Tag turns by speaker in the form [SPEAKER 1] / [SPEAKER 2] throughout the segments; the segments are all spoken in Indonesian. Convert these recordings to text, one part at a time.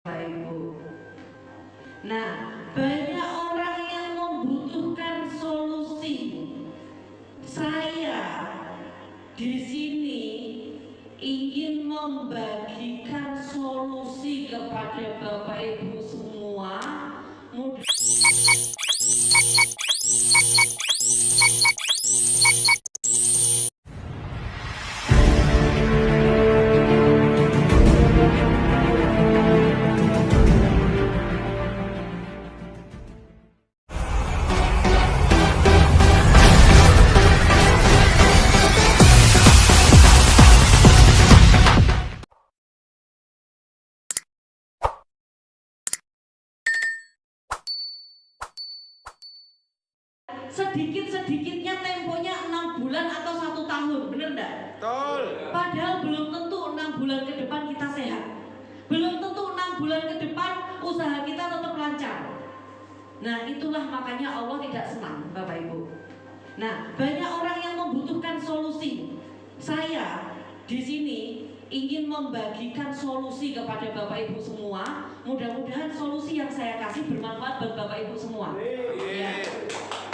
[SPEAKER 1] Ibu. Nah, banyak orang yang membutuhkan solusi. Saya di sini ingin membagikan solusi kepada Bapak Ibu semua. Sedikit-sedikitnya temponya 6 bulan atau 1 tahun, bener enggak?
[SPEAKER 2] Betul.
[SPEAKER 1] Padahal belum tentu 6 bulan ke depan kita sehat. Belum tentu 6 bulan ke depan usaha kita tetap lancar. Nah, itulah makanya Allah tidak senang, Bapak Ibu. Nah, banyak orang yang membutuhkan solusi. Saya di sini ingin membagikan solusi kepada Bapak Ibu semua. Mudah-mudahan solusi yang saya kasih bermanfaat buat Bapak Ibu semua. Ya.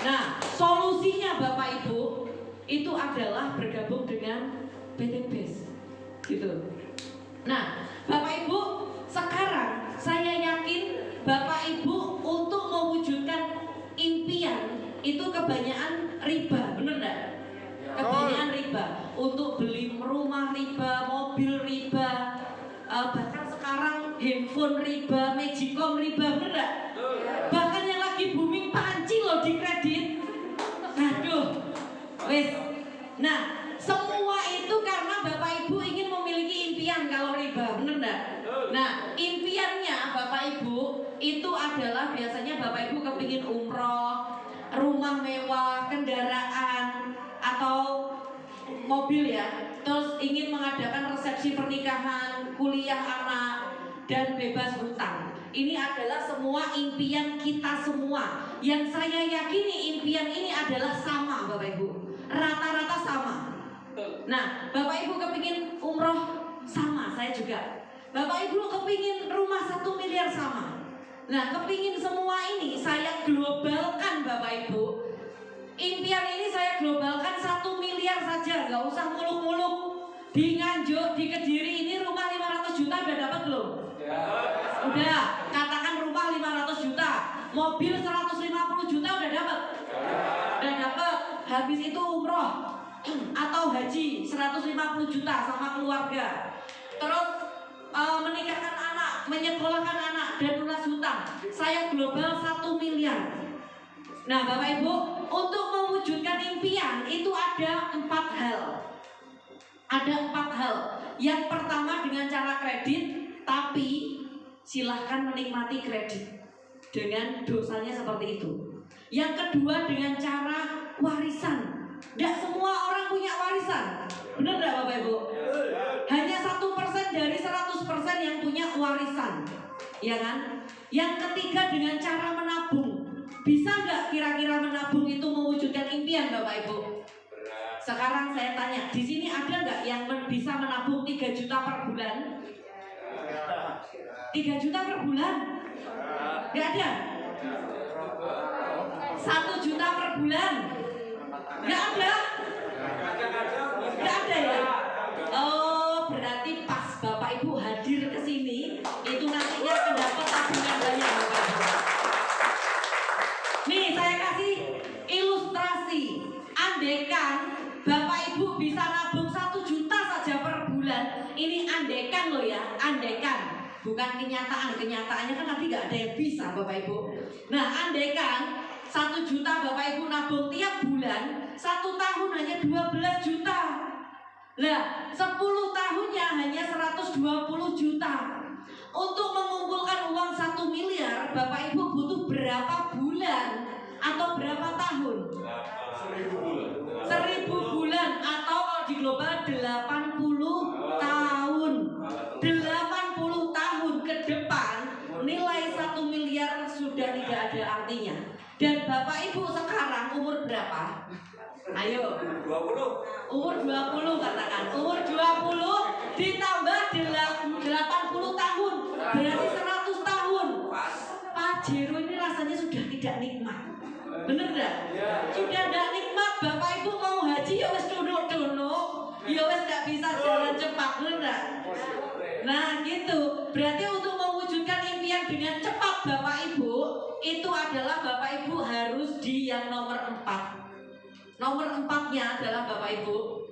[SPEAKER 1] Nah, solusinya Bapak Ibu itu adalah bergabung dengan PT BES, gitu. Nah, Bapak Ibu, sekarang saya yakin Bapak Ibu untuk mewujudkan impian itu kebanyakan riba, bener enggak? Kebanyakan riba. Untuk beli rumah riba, mobil riba, bahkan sekarang handphone riba, magicom riba, bener enggak? Bahkan yang lagi booming panci loh di kredit. Aduh, wes. Nah, semua itu karena Bapak Ibu ingin memiliki impian kalau riba, bener enggak? Nah, impiannya Bapak Ibu itu adalah biasanya Bapak Ibu kepingin umroh, rumah mewah, kendaraan, atau mobil ya. Terus ingin mengadakan resepsi pernikahan, kuliah anak, dan bebas hutang. Ini adalah semua impian kita semua. Yang saya yakini impian ini adalah sama Bapak Ibu. Rata-rata sama. Nah, Bapak Ibu kepingin umroh sama, saya juga. Bapak Ibu kepingin rumah 1 miliar sama. Nah, kepingin semua ini saya globalkan Bapak Ibu. Impian ini saya globalkan 1 miliar saja, nggak usah muluk-muluk. Di Nganjuk, di Kediri ini rumah 500 juta udah dapat belum? Ya. Udah, katakan rumah 500 juta, mobil 150 juta udah dapat? Ya. Udah dapat. Habis itu umroh atau haji 150 juta sama keluarga. Terus menikahkan anak, menyekolahkan anak, dan lunas hutang. Saya global 1 miliar. Nah, Bapak Ibu, untuk mewujudkan impian itu ada 4 hal. Ada 4 hal. Yang pertama dengan cara kredit, tapi silahkan menikmati kredit dengan dosanya seperti itu. Yang kedua dengan cara warisan. Tidak semua orang punya warisan. Benar tidak Bapak Ibu? Hanya 1% dari 100% yang punya warisan, ya kan? Yang ketiga dengan cara menabung. Bisa nggak kira-kira menabung itu mewujudkan impian Bapak Ibu? Sekarang saya tanya, di sini ada nggak yang bisa menabung 3 juta per bulan? 3 juta per bulan? Nggak ada? 1 juta per bulan? Nggak ada? Nggak ada ya? Oh, berarti pas Bapak Ibu hadir ke sini, itu nantinya akan dapat tabungan banyak Bapak Ibu. Nih, saya kasih ilustrasi. Andekan Bapak Ibu bisa nabung 1 juta saja per bulan. Ini andekan loh ya, andekan. Bukan kenyataan. Kenyataannya kan nanti gak ada yang bisa Bapak Ibu. Nah, andekan 1 juta Bapak Ibu nabung tiap bulan, 1 tahun hanya 12 juta. Lah, 10 tahunnya hanya 120 juta. Untuk mengumpulkan uang 1 miliar, Bapak Ibu butuh berapa bulan atau berapa tahun? 1000 bulan atau kalau di global 80 tahun. 80 tahun ke depan nilai 1 miliar sudah tidak ada artinya. Dan Bapak Ibu sekarang umur berapa? Ayo.
[SPEAKER 2] 20.
[SPEAKER 1] Umur 20 katakan. Umur 20 ditambah 80 tahun berarti 100 Pajero ini rasanya sudah tidak nikmat. Bener gak? Sudah tidak nikmat. Bapak Ibu mau haji ya wis tunuk-tunuk, ya wis gak bisa jalan cepat, bener gak? Nah gitu. Berarti untuk mewujudkan impian dengan cepat Bapak Ibu, itu adalah Bapak Ibu harus di yang nomor 4. Nomor 4-nya adalah Bapak Ibu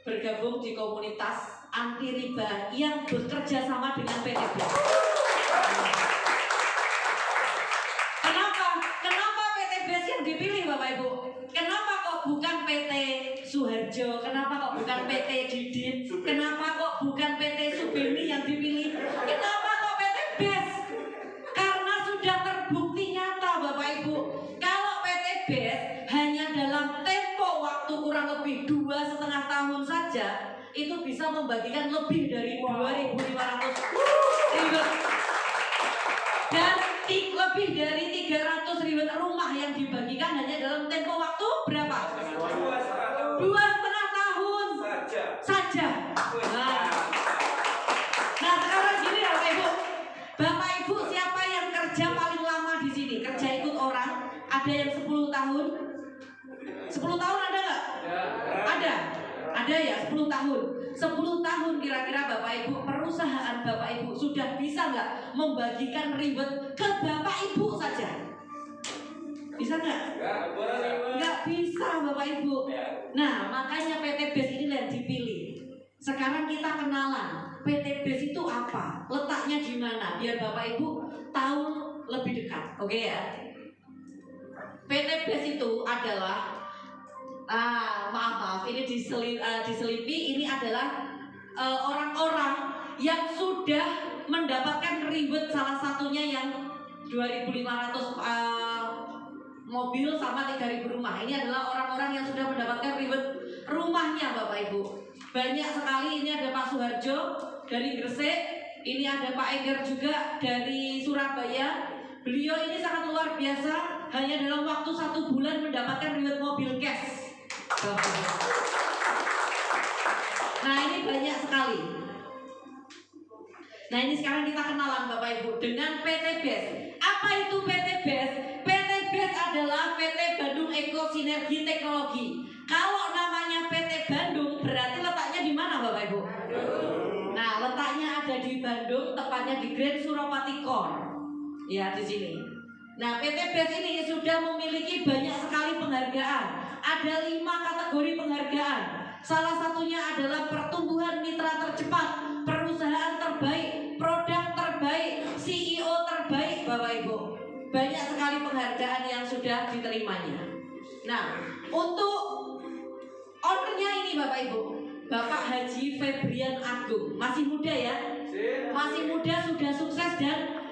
[SPEAKER 1] bergabung di komunitas anti riba yang bekerja sama dengan PTB. Kenapa PTB yang dipilih Bapak Ibu? Kenapa kok bukan PT Suharjo? Kenapa kok bukan PT Didit? Kenapa kok bukan PT Subeni yang dipilih? Kenapa kok PT BES? Karena sudah terbukti nyata Bapak Ibu, kalau PT BES hanya dalam tempo waktu kurang lebih 2,5 tahun saja itu bisa membagikan lebih dari 2.500 ribuan dan lebih dari 300 ribuan rumah yang dibagikan hanya dalam tempo waktu berapa? 2,5 tahun saja. Nah sekarang gini ya Bapak Ibu, Bapak Ibu siapa yang kerja paling lama di sini? Kerja ikut orang? Ada yang 10 tahun? 10 tahun ada nggak? Ada ya 10 tahun. 10 tahun kira-kira Bapak Ibu, perusahaan Bapak Ibu sudah bisa nggak membagikan reward ke Bapak Ibu saja? Bisa nggak? Nggak bisa Bapak Ibu. Nah makanya PT BES ini yang dipilih. Sekarang kita kenalan PT BES itu apa? Letaknya di mana? Biar Bapak Ibu tahu lebih dekat. Oke ya? PT BES itu adalah maaf ini diselipi, ini adalah orang-orang yang sudah mendapatkan reward, salah satunya yang 2.500 mobil sama 3.000 rumah. Ini adalah orang-orang yang sudah mendapatkan reward rumahnya Bapak Ibu. Banyak sekali, ini ada Pak Suharjo dari Gresik, ini ada Pak Eger juga dari Surabaya. Beliau ini sangat luar biasa, hanya dalam waktu 1 bulan mendapatkan reward mobil cash. Nah ini banyak sekali. Nah ini sekarang kita kenalan Bapak Ibu dengan PT BES. Apa itu PT BES? PT BES adalah PT Bandung Eko Sinergi Teknologi. Kalau namanya PT Bandung berarti letaknya di mana Bapak Ibu? Nah letaknya ada di Bandung, tepatnya di Grand Suropati Core. Ya di sini. Nah PT BES ini sudah memiliki banyak sekali penghargaan. Ada 5 kategori penghargaan. Salah satunya adalah pertumbuhan mitra tercepat, perusahaan terbaik, produk terbaik, CEO terbaik Bapak Ibu. Banyak sekali penghargaan yang sudah diterimanya. Nah untuk ownernya ini Bapak Ibu, Bapak Haji Febrian Agung. Masih muda ya? Masih muda, sudah sukses dan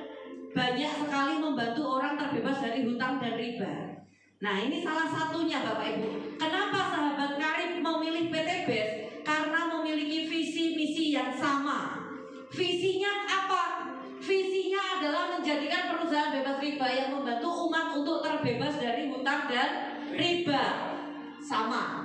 [SPEAKER 1] banyak sekali membantu orang terbebas dari hutang dan riba. Nah ini salah satunya Bapak Ibu. Kenapa sahabat karib memilih PT BES? Karena memiliki visi misi yang sama. Visinya apa? Visinya adalah menjadikan perusahaan bebas riba yang membantu umat untuk terbebas dari hutang dan riba. Sama.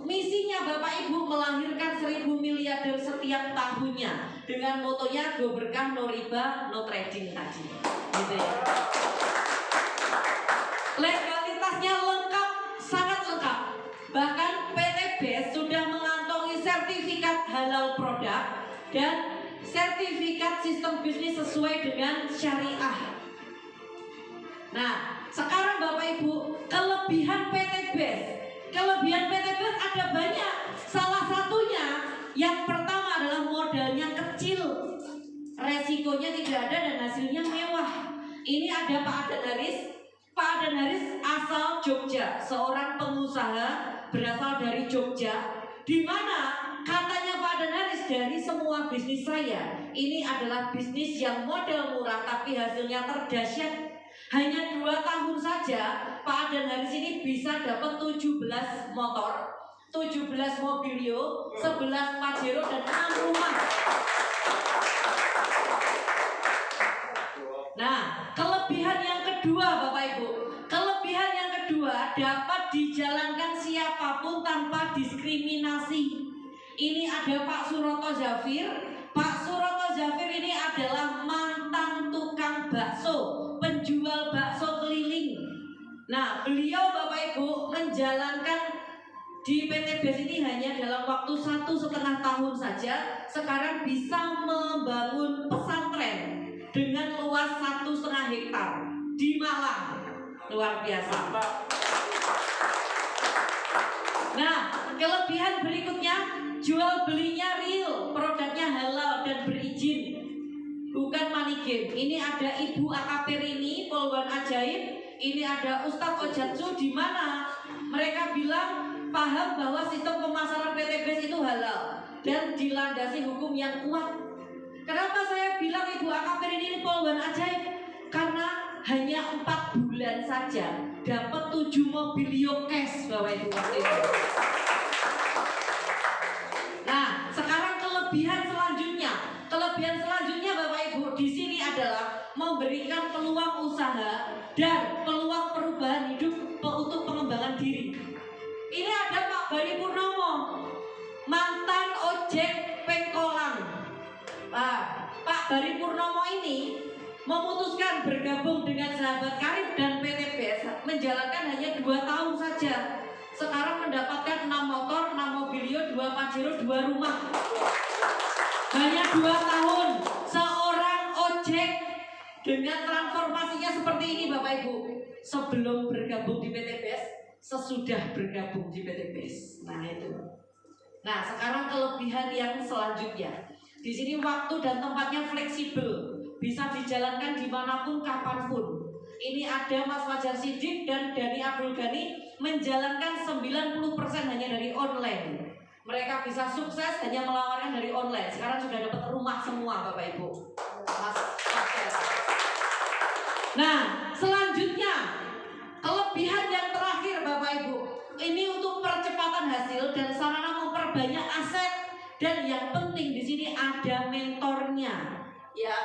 [SPEAKER 1] Misinya Bapak Ibu melahirkan 1.000 miliarder setiap tahunnya dengan motonya go berkah no riba no trading tadi. Gitu ya. Legalitasnya lengkap, sangat lengkap. Bahkan PT BES sudah mengantongi sertifikat halal produk dan sertifikat sistem bisnis sesuai dengan syariah. Nah, sekarang Bapak Ibu, kelebihan PT BES. Kelebihan PT BES ada banyak. Salah satunya yang pertama adalah modalnya kecil, resikonya tidak ada dan hasilnya mewah. Ini ada Pak Adan Haris. Pak Adan Haris asal Jogja, seorang pengusaha berasal dari Jogja, di mana katanya Pak Adan Haris, dari semua bisnis saya, ini adalah bisnis yang modal murah tapi hasilnya terdahsyat. Hanya 2 tahun saja Pak Adan Haris ini bisa dapat 17 motor, 17 mobilio, 11 Pajero dan 6 rumah. Nah, kelebihan yang kedua Bapak Ibu, kelebihan yang kedua dapat dijalankan siapapun tanpa diskriminasi. Ini ada Pak Suroto Zafir. Pak Suroto Zafir ini adalah mantan tukang bakso, penjual bakso keliling. Nah, beliau Bapak Ibu menjalankan di PT BES ini hanya dalam waktu 1,5 tahun saja, sekarang bisa membangun pesantren dengan luas 1,5 hektar di Malang. Luar biasa. Nah, kelebihan berikutnya, jual belinya real, produknya halal dan berizin, bukan money game. Ini ada Ibu AKP Rini, Poluan Ajaib. Ini ada Ustadz Ojatsu, di mana mereka bilang paham bahwa sistem pemasaran PT BES itu halal dan dilandasi hukum yang kuat. Kenapa saya bilang Ibu AKP Rini ini Poluan Ajaib? Karena hanya 4 bulan saja dapat 7 mobil Yokes Bapak Ibu. Nah, sekarang kelebihan selanjutnya Bapak Ibu di sini adalah memberikan peluang usaha dan peluang perubahan hidup untuk pengembangan diri. Ini ada Pak Bari Purnomo, mantan ojek pengkolan. Pak Bari Purnomo ini memutuskan bergabung dengan Sahabat Karib dan PT BES, menjalankan hanya 2 tahun saja. Sekarang mendapatkan 6 motor, 6 mobilio, 2 Pajero, 2 rumah. Hanya 2 tahun seorang ojek dengan transformasinya seperti ini Bapak Ibu. Sebelum bergabung di PT BES, sesudah bergabung di PT BES. Nah itu. Nah sekarang kelebihan yang selanjutnya. Di sini waktu dan tempatnya fleksibel, bisa dijalankan dimanapun kapanpun. Ini ada Mas Fajar Siddiq dan Dani Abdul Ghani menjalankan 90% hanya dari online. Mereka bisa sukses hanya melawarkan dari online. Sekarang sudah dapat rumah semua Bapak Ibu. Mas Fajar. Nah selanjutnya kelebihan yang terakhir Bapak Ibu, ini untuk percepatan hasil dan sarana memperbanyak aset, dan yang penting di sini ada mentornya. Ya,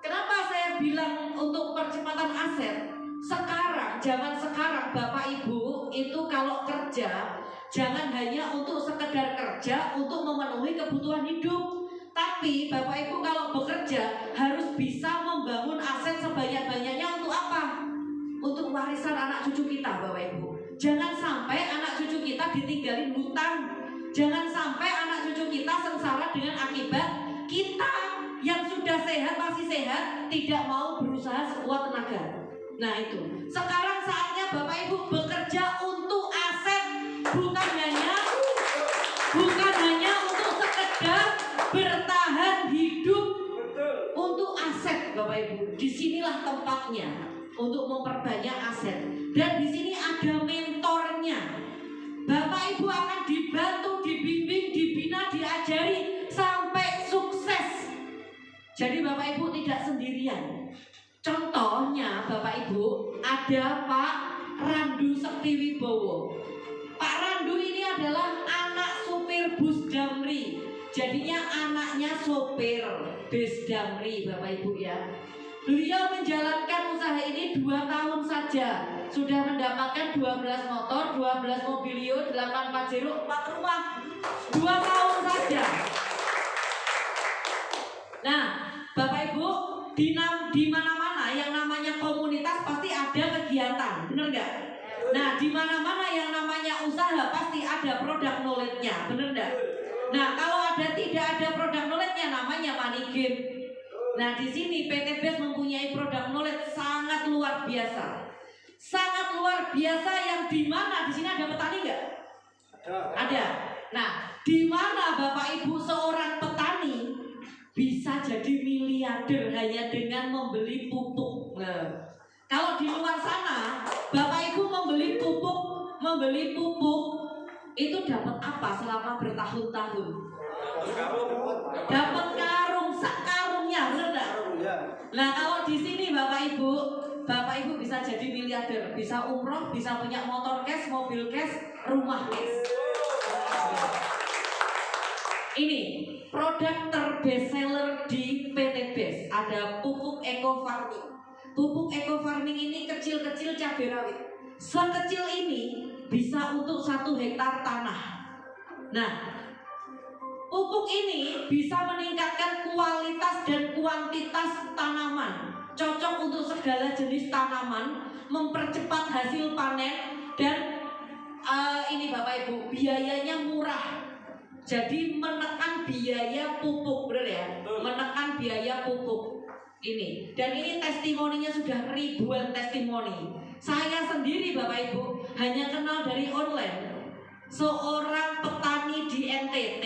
[SPEAKER 1] kenapa saya bilang untuk percepatan aset? Zaman sekarang Bapak Ibu itu kalau kerja jangan hanya untuk sekedar kerja untuk memenuhi kebutuhan hidup, tapi Bapak Ibu kalau bekerja harus bisa membangun aset sebanyak-banyaknya. Untuk apa? Untuk warisan anak cucu kita Bapak Ibu. Jangan sampai anak cucu kita ditinggalin hutang. Jangan sampai anak cucu kita sengsara dengan akibat kita yang sudah sehat, masih sehat, tidak mau berusaha sekuat tenaga. Nah itu, sekarang saatnya Bapak Ibu bekerja untuk aset, bukan hanya untuk sekedar bertahan hidup. Untuk aset Bapak Ibu, disinilah tempatnya untuk memperbanyak aset. Dan di sini ada mentornya. Bapak Ibu akan dibantu, dibimbing, dibina, diajari sampai sukses. Jadi Bapak Ibu tidak sendirian. Contohnya Bapak Ibu ada Pak Randu Sektiwibowo. Pak Randu ini adalah anak supir bus Damri. Jadinya anaknya sopir bus Damri Bapak Ibu ya. Beliau menjalankan usaha ini 2 tahun saja. Sudah mendapatkan 12 motor, 12 mobilio, 8 Pajero, 4 rumah. 2 tahun saja. Nah Bapak Ibu, di mana-mana yang namanya komunitas pasti ada kegiatan, benar nggak? Nah, di mana-mana yang namanya usaha pasti ada produk knowledge-nya, benar nggak? Nah, kalau tidak ada produk knowledge-nya namanya money game. Nah, di sini PT BES mempunyai produk knowledge sangat luar biasa, sangat luar biasa. Yang di mana di sini ada petani nggak? Ada. Nah, di mana Bapak Ibu seorang petani bisa jadi miliarder hanya dengan membeli pupuk. Nah, kalau di luar sana Bapak Ibu membeli pupuk itu dapat apa selama bertahun-tahun? Dapat karung, sekarungnya, benar enggak? Nah, kalau di sini Bapak Ibu bisa jadi miliarder, bisa umroh, bisa punya motor cash, mobil cash, rumah cash. Ini produk terbestseller di PT BES, ada pupuk eco farming. Pupuk eco farming ini kecil-kecil cabai rawit. Sekecil ini bisa untuk 1 hektar tanah. Nah, pupuk ini bisa meningkatkan kualitas dan kuantitas tanaman. cocok untuk segala jenis tanaman, mempercepat hasil panen, dan ini Bapak Ibu, biayanya murah. Jadi menekan biaya pupuk, benar ya? Menekan biaya pupuk ini. Dan ini testimoninya sudah ribuan testimoni. Saya sendiri Bapak Ibu hanya kenal dari online. Seorang petani di NTT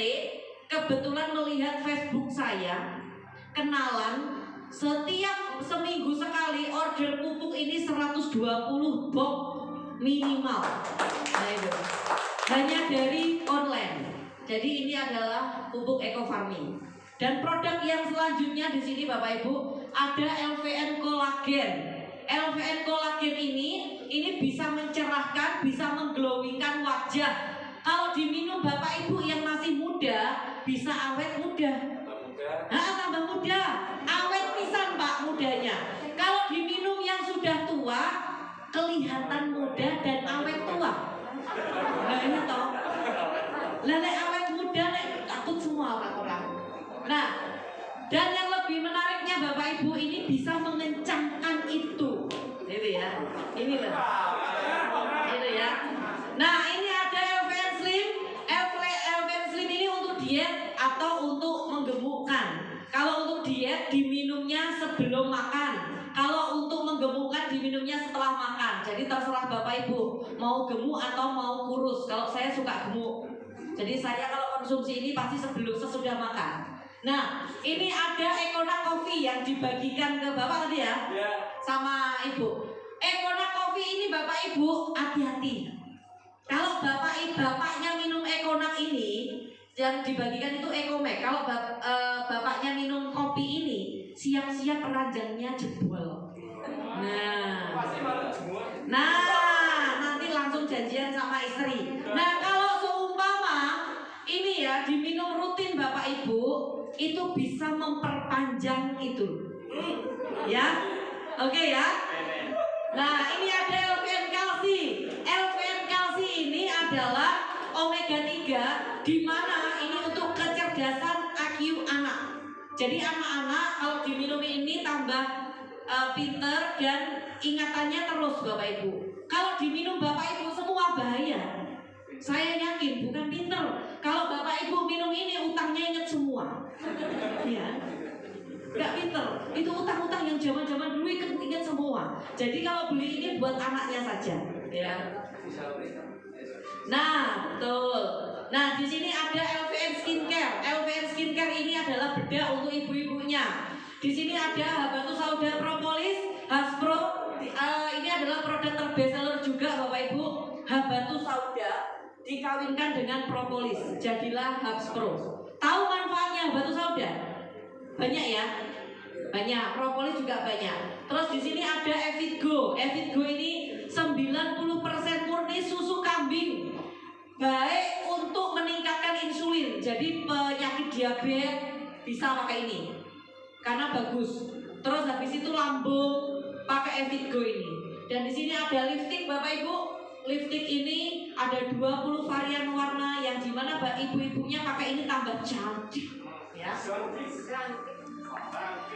[SPEAKER 1] kebetulan melihat Facebook saya, kenalan, setiap seminggu sekali order pupuk ini 120 box minimal. Nah itu hanya dari online. Jadi ini adalah pupuk eco farming. Dan produk yang selanjutnya di sini Bapak Ibu ada LVN Collagen. LVN Collagen ini bisa mencerahkan, bisa mengglowingkan wajah. Kalau diminum Bapak Ibu yang masih muda bisa awet muda. Tambah muda, awet pisan Pak mudanya. Kalau diminum yang sudah tua kelihatan muda dan awet tua. Nah ini toh. Lele awet muda takut semua orang-orang. Nah, dan yang lebih menariknya Bapak Ibu ini bisa mengencangkan itu. Itu ya. Ini loh. Itu ya. Nah, ini ada LVN Slim. LVN Slim ini untuk diet atau untuk menggemukkan. Kalau untuk diet diminumnya sebelum makan. Kalau untuk menggemukkan diminumnya setelah makan. Jadi terserah Bapak Ibu mau gemuk atau mau kurus. Kalau saya suka gemuk. Jadi saya kalau konsumsi ini pasti sesudah makan. Nah, ini ada Econa Coffee yang dibagikan ke Bapak tadi ya, sama Ibu. Econa Coffee ini Bapak Ibu hati-hati. Kalau bapaknya minum Econa ini yang dibagikan itu Ecomax. Kalau bapaknya minum kopi ini, siap-siap keranjangnya jebol. Nah, nanti langsung janjian sama istri. Nah, kalau seumpama ini ya diminum rutin Bapak Ibu, itu bisa memperpanjang itu. Ya. Oke ya. Nah, ini ada LVN Kalsi. LVN Kalsi ini adalah omega 3 di mana ini untuk kecerdasan IQ anak. Jadi anak-anak kalau diminum ini tambah pinter dan ingatannya terus Bapak Ibu. Kalau diminum Bapak Ibu semua bahaya. Saya yakin bukan pinter. Kalau Bapak Ibu minum ini utangnya ingat semua. Ya. Gak pinter. Itu utang-utang yang zaman-zaman dulu ingat semua. Jadi kalau beli ini buat anaknya saja, ya. Nah, betul. Nah, di sini ada LVN Skincare. LVN Skincare ini adalah bedak untuk ibu-ibunya. Di sini ada Habatus Sauda Propolis, Haspro. Ini adalah produk terbestseller juga Bapak Ibu. Habatus Sauda dikawinkan dengan propolis, jadilah Haspro. Tahu manfaatnya Habatus Sauda? Banyak ya? Banyak. Propolis juga banyak. Terus di sini ada Evitgo. Evitgo ini 90% murni susu kambing. Baik untuk meningkatkan insulin. Jadi penyakit diabetes bisa pakai ini. Karena bagus. Terus habis itu lambung pakai Evitgo ini. Dan di sini ada lipstick Bapak Ibu. Lipstick ini ada 20 varian warna yang dimana ibu-ibunya pakai ini tambah cantik. Ya.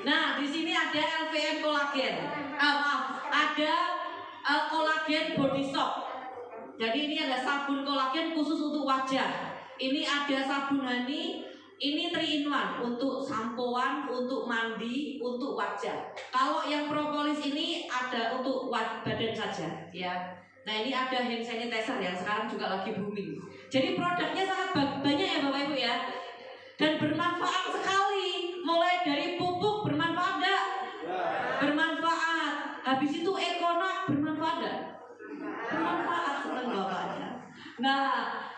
[SPEAKER 1] Nah, di sini ada LVN Collagen. Ada Collagen Body Soap. Jadi ini ada sabun kolagen khusus untuk wajah. Ini ada sabun honey. Ini 3 in 1 untuk sampoan, untuk mandi, untuk wajah. Kalau yang propolis ini ada untuk badan saja, ya. Nah ini ada hand sanitizer yang sekarang juga lagi booming. Jadi produknya sangat banyak ya Bapak Ibu ya. Dan bermanfaat sekali. Mulai dari pupuk bermanfaat enggak? Bermanfaat. Habis itu Econa bermanfaat enggak? Bermanfaat, senang Bapaknya. Nah,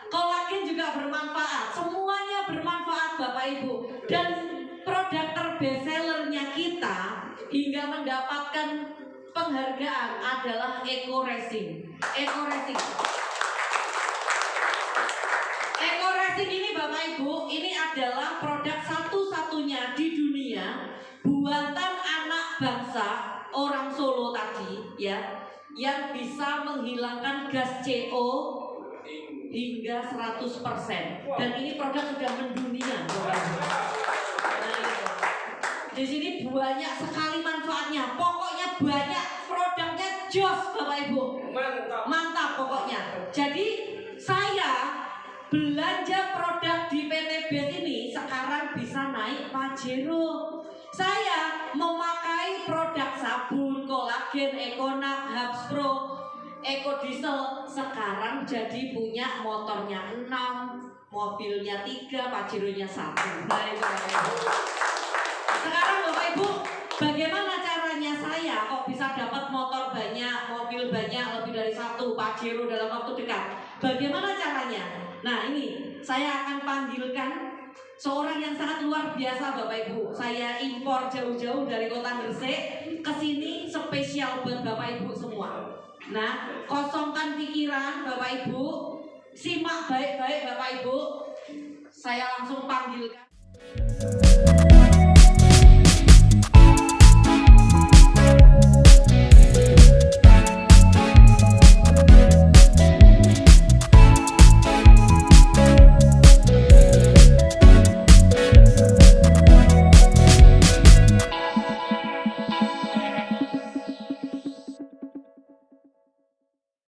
[SPEAKER 1] kolagen juga bermanfaat. Semuanya bermanfaat Bapak Ibu. Dan produk terbestsellernya kita hingga mendapatkan penghargaan adalah Eco Racing. Eco Racing. Eco Racing ini Bapak Ibu, ini adalah produk satu-satunya di dunia buatan anak bangsa orang Solo tadi ya, yang bisa menghilangkan gas CO hingga 100%. Dan ini produk sudah mendunia. Di sini banyak sekali manfaatnya. Pokoknya banyak, produknya jos Bapak Ibu. Mantap pokoknya. Jadi saya belanja produk di PT BES ini sekarang bisa naik Pajero. Saya memakai produk sabun, kolagen, Econak, Habs Pro, Eco Diesel. Sekarang jadi punya motornya 6, mobilnya 3, Pajeronya 1. Baik Bapak Ibu. Sekarang Bapak Ibu, bagaimana caranya saya kok bisa dapat motor banyak, mobil banyak, lebih dari 1, Pajero dalam waktu dekat? Bagaimana caranya? Nah ini, saya akan panggilkan seorang yang sangat luar biasa Bapak Ibu. Saya impor jauh-jauh dari kota Gresik ke sini spesial buat Bapak Ibu semua. Nah, kosongkan pikiran Bapak Ibu, simak baik-baik Bapak Ibu. Saya langsung panggilkan.